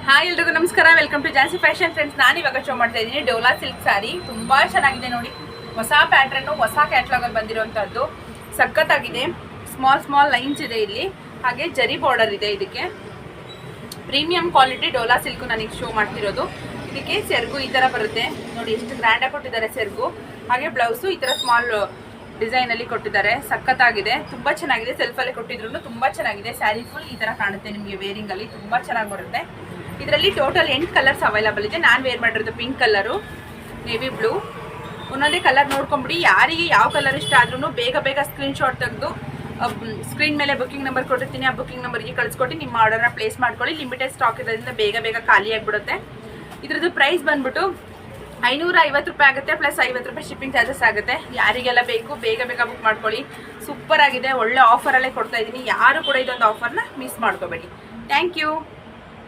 Hi ಎಲ್ರಿಗೂ ನಮಸ್ಕಾರ, welcome to Jansi fashion friends. ನಾನು ಇವಾಗ ಶೋ ಮಾಡ್ತಾ ಇದ್ದೀನಿ ಡೋಲಾ ಸಿಲ್ಕ್ ಸ್ಯಾರಿ. ತುಂಬ ಚೆನ್ನಾಗಿದೆ ನೋಡಿ, ಹೊಸ ಪ್ಯಾಟ್ರನ್ನು, ಹೊಸ ಕ್ಯಾಟ್ಲಾಗಲ್ಲಿ ಬಂದಿರೋಂಥದ್ದು. ಸಖತ್ತಾಗಿದೆ. ಸ್ಮಾಲ್ ಲೈನ್ಸ್ ಇದೆ ಇಲ್ಲಿ, ಹಾಗೆ ಜರಿ ಬಾರ್ಡರ್ ಇದೆ. ಇದಕ್ಕೆ ಪ್ರೀಮಿಯಂ ಕ್ವಾಲಿಟಿ ಡೋಲಾ ಸಿಲ್ಕು ನನಗೆ ಶೋ ಮಾಡ್ತಿರೋದು. ಇದಕ್ಕೆ ಸೆರ್ಗು ಈ ಥರ ಬರುತ್ತೆ ನೋಡಿ, ಎಷ್ಟು ಗ್ರ್ಯಾಂಡಾಗಿ ಕೊಟ್ಟಿದ್ದಾರೆ ಸೆರ್ಗು. ಹಾಗೆ ಬ್ಲೌಸು ಈ ಥರ ಸ್ಮಾಲ್ ಡಿಸೈನಲ್ಲಿ ಕೊಟ್ಟಿದ್ದಾರೆ. ಸಖತ್ತಾಗಿದೆ, ತುಂಬ ಚೆನ್ನಾಗಿದೆ. ಸೆಲ್ಫಲ್ಲಿ ಕೊಟ್ಟಿದ್ರು ತುಂಬ ಚೆನ್ನಾಗಿದೆ. ಸ್ಯಾರಿ ಫುಲ್ ಈ ಥರ ಕಾಣುತ್ತೆ ನಿಮಗೆ ವೇರಿಂಗಲ್ಲಿ, ತುಂಬ ಚೆನ್ನಾಗಿ ಬರುತ್ತೆ. ಇದರಲ್ಲಿ ಟೋಟಲ್ 8 ಕಲರ್ಸ್ ಅವೈಲಬಲ್ ಇದೆ. ನಾನು ವೇರ್ ಮಾಡಿರೋದು ಪಿಂಕ್ ಕಲರು, ನೇವಿ ಬ್ಲೂ. ಒಂದೊಂದೇ ಕಲರ್ ನೋಡ್ಕೊಂಬಿಡಿ. ಯಾರಿಗೆ ಯಾವ ಕಲರ್ ಇಷ್ಟ ಆದ್ರೂ ಬೇಗ ಸ್ಕ್ರೀನ್ಶಾಟ್ ತೆಗೆದು ಸ್ಕ್ರೀನ್ ಮೇಲೆ ಬುಕಿಂಗ್ ನಂಬರ್ ಕೊಟ್ಟಿರ್ತೀನಿ. ಆ ಬುಕಿಂಗ್ ನಂಬರ್ಗೆ ಕಳಿಸ್ಕೊಟ್ಟು ನಿಮ್ಮ ಆರ್ಡರ್ನ ಪ್ಲೇಸ್ ಮಾಡ್ಕೊಳ್ಳಿ. ಲಿಮಿಟೆಡ್ ಸ್ಟಾಕ್ ಇರೋದ್ರಿಂದ ಬೇಗ ಖಾಲಿ ಆಗಿಬಿಡುತ್ತೆ. ಇದ್ರದ್ದು ಪ್ರೈಸ್ ಬಂದ್ಬಿಟ್ಟು 550 ರೂಪಾಯಿ ಆಗುತ್ತೆ, ಪ್ಲಸ್ 50 ರೂಪಾಯಿ ಶಿಪ್ಪಿಂಗ್ ಚಾರ್ಜಸ್ ಆಗುತ್ತೆ. ಯಾರಿಗೆಲ್ಲ ಬೇಕು ಬೇಗ ಬುಕ್ ಮಾಡ್ಕೊಳ್ಳಿ. ಸೂಪರ್ ಆಗಿದೆ, ಒಳ್ಳೆ ಆಫರಲ್ಲೇ ಕೊಡ್ತಾ ಇದ್ದೀನಿ. ಯಾರು ಕೂಡ ಇದೊಂದು ಆಫರ್ನ ಮಿಸ್ ಮಾಡ್ಕೋಬೇಡಿ. Thank you.